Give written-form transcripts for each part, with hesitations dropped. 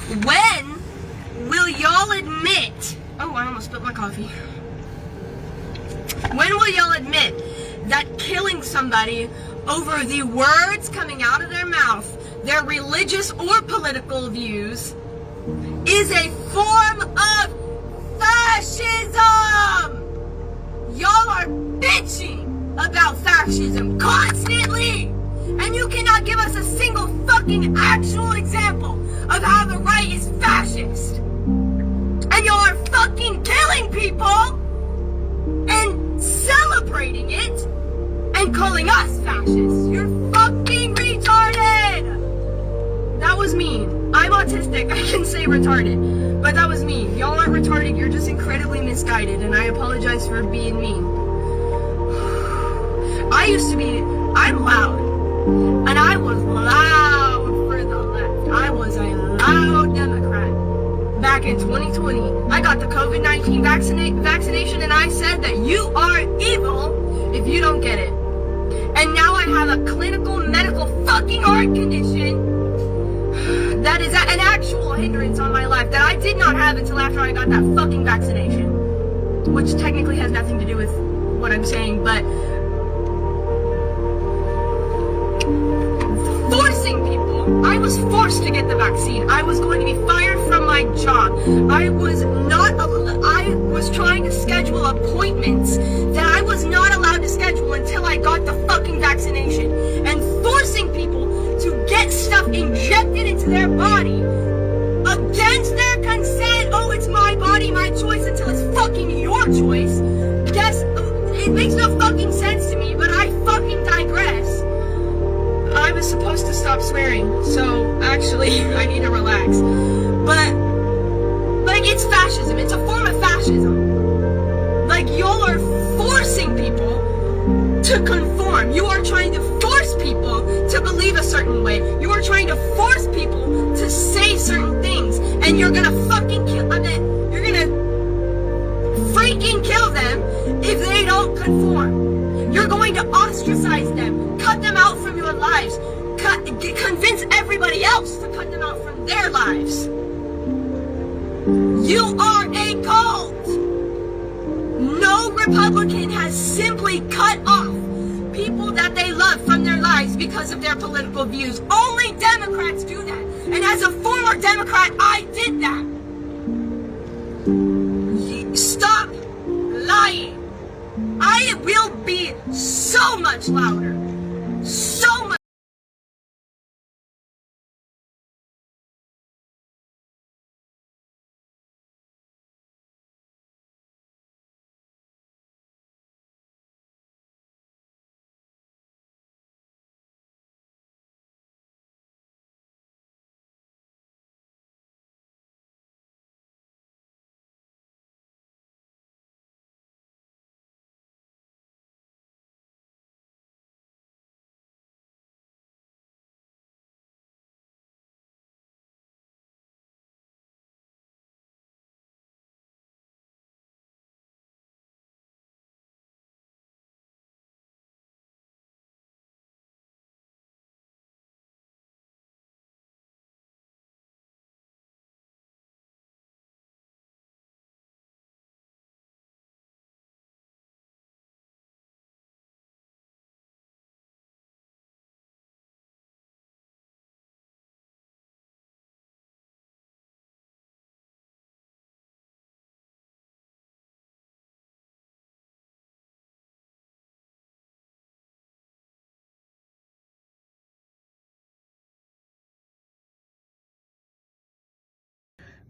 When will y'all admit, oh, I almost spilled my coffee. When will y'all admit that killing somebody over the words coming out of their mouth, their religious or political views, is a form of fascism? Y'all are bitching about fascism constantly, and you cannot give us a single fucking actual example of how the right is fascist. And y'all are fucking killing people and celebrating it and calling us fascists. You're fucking retarded. That was mean. I'm autistic, I can say retarded, but that was mean. Y'all aren't retarded, you're just incredibly misguided, and I apologize for being mean. I'm loud, and I was loud for the left. I was a loud Democrat. Back in 2020, I got the COVID-19 vaccination, and I said that you are evil if you don't get it. And now I have a clinical medical fucking heart condition that is an actual hindrance on my life that I did not have until after I got that fucking vaccination. Which technically has nothing to do with what I'm saying, but forcing people, I was forced to get the vaccine. I was going to be fired from my job. I was trying to schedule appointments that I was not allowed to schedule until I got the fucking vaccination. And forcing people to get stuff injected into their body against their consent. Oh, it's my body, my choice, until it's fucking your choice. Yes, it makes no fucking sense to me, but I fucking digress. I was supposed to stop swearing, so actually I need to relax. But, like, it's fascism. It's a form of fascism. Like, y'all are forcing people to conform. You are trying to force people to believe a certain way. You are trying to force people to say certain things. And you're gonna fucking kill them. You're gonna freaking kill them if they don't conform. You're going to ostracize them. Cut them out from your lives. Convince everybody else to cut them out from their lives. You are a cult. No Republican has simply cut off people that they love from their lives because of their political views. Only Democrats do that. And as a former Democrat, I did that. Stop lying. I will be so much louder. So much.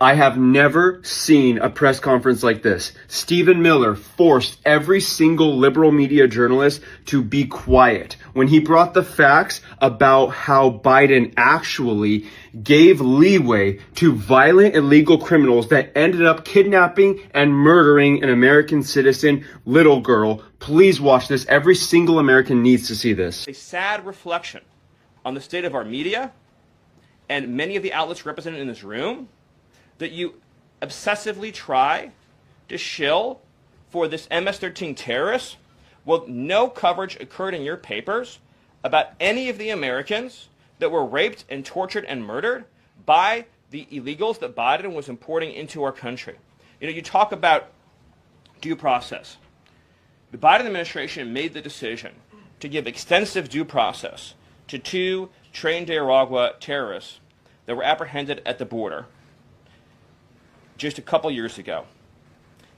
I have never seen a press conference like this. Stephen Miller forced every single liberal media journalist to be quiet when he brought the facts about how Biden actually gave leeway to violent illegal criminals that ended up kidnapping and murdering an American citizen, little girl. Please watch this. Every single American needs to see this. A sad reflection on the state of our media and many of the outlets represented in this room, that you obsessively try to shill for this MS-13 terrorist, well, no coverage occurred in your papers about any of the Americans that were raped and tortured and murdered by the illegals that Biden was importing into our country. You talk about due process. The Biden administration made the decision to give extensive due process to 2 trained Nicaragua terrorists that were apprehended at the border just a couple years ago.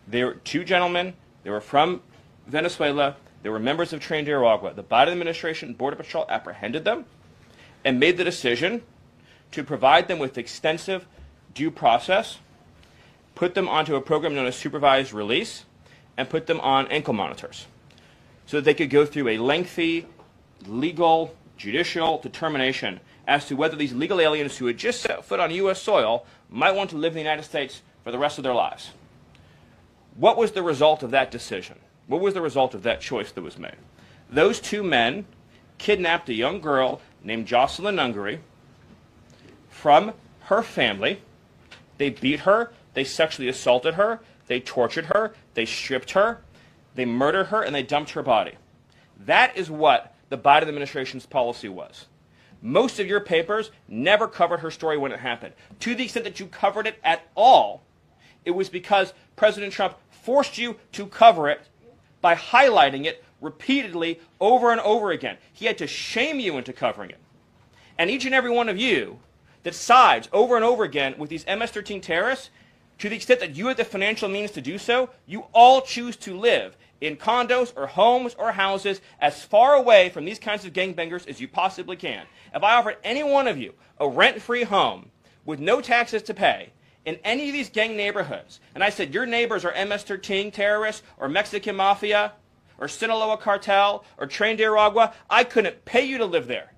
They were 2 gentlemen. They were from Venezuela. They were members of trained Nicaragua. The Biden administration Border Patrol apprehended them and made the decision to provide them with extensive due process, put them onto a program known as supervised release, and put them on ankle monitors so that they could go through a lengthy legal, judicial determination as to whether these legal aliens who had just set foot on U.S. soil might want to live in the United States for the rest of their lives. What was the result of that decision? What was the result of that choice that was made? Those 2 men kidnapped a young girl named Jocelyn Ungary from her family. They beat her, they sexually assaulted her, they tortured her, they stripped her, they murdered her, and they dumped her body. That is what the Biden administration's policy was. Most of your papers never covered her story when it happened. To the extent that you covered it at all, it was because President Trump forced you to cover it by highlighting it repeatedly over and over again. He had to shame you into covering it. And each and every one of you that sides over and over again with these MS-13 terrorists, to the extent that you have the financial means to do so, you all choose to live in condos or homes or houses as far away from these kinds of gangbangers as you possibly can. If I offered any one of you a rent-free home with no taxes to pay in any of these gang neighborhoods, and I said your neighbors are MS-13 terrorists or Mexican mafia or Sinaloa cartel or trained Nicaragua, I couldn't pay you to live there.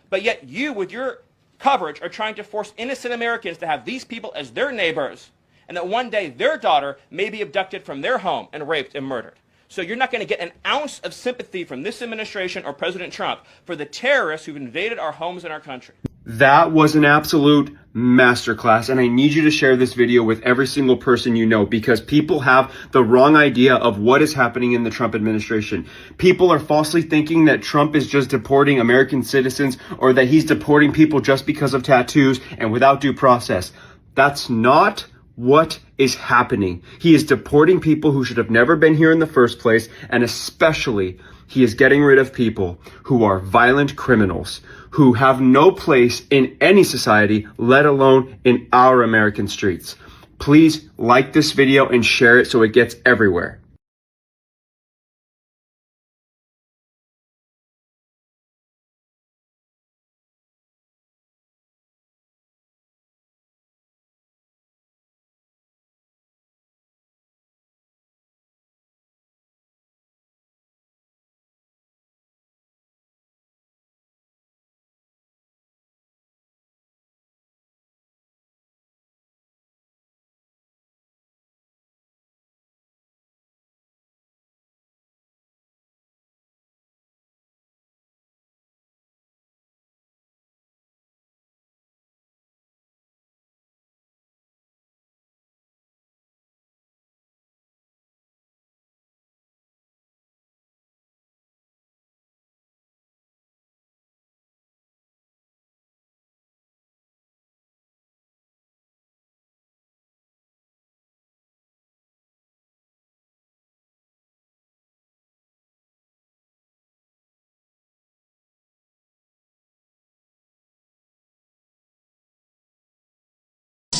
But yet you, with your coverage, are trying to force innocent Americans to have these people as their neighbors, and that one day their daughter may be abducted from their home and raped and murdered. So you're not going to get an ounce of sympathy from this administration or President Trump for the terrorists who've invaded our homes and our country. That was an absolute masterclass, and I need you to share this video with every single person you know, because people have the wrong idea of what is happening in the Trump administration. People are falsely thinking that Trump is just deporting American citizens or that he's deporting people just because of tattoos and without due process. That's not what is happening. He is deporting people who should have never been here in the first place, and especially he is getting rid of people who are violent criminals, who have no place in any society, let alone in our American streets. Please like this video and share it so it gets everywhere.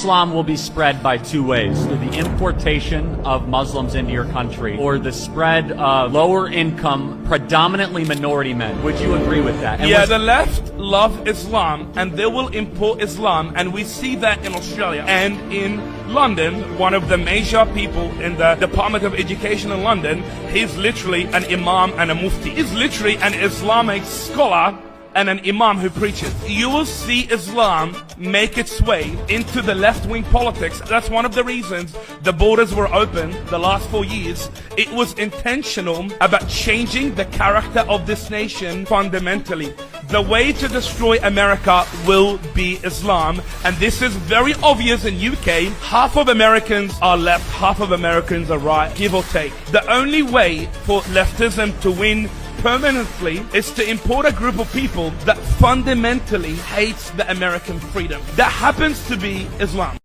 Islam will be spread by 2 ways: through the importation of Muslims into your country, or the spread of lower income, predominantly minority men. Would you agree with that? And yeah, the left love Islam and they will import Islam, and we see that in Australia and in London. One of the major people in the Department of Education in London, he's literally an imam and a mufti. He's literally an Islamic scholar and an imam who preaches. You will see Islam make its way into the left-wing politics. That's one of the reasons the borders were open the last 4 years. It was intentional about changing the character of this nation fundamentally. The way to destroy America will be Islam, and this is very obvious in UK. Half of Americans are left, half of Americans are right, give or take. The only way for leftism to win permanently is to import a group of people that fundamentally hates the American freedom. That happens to be Islam.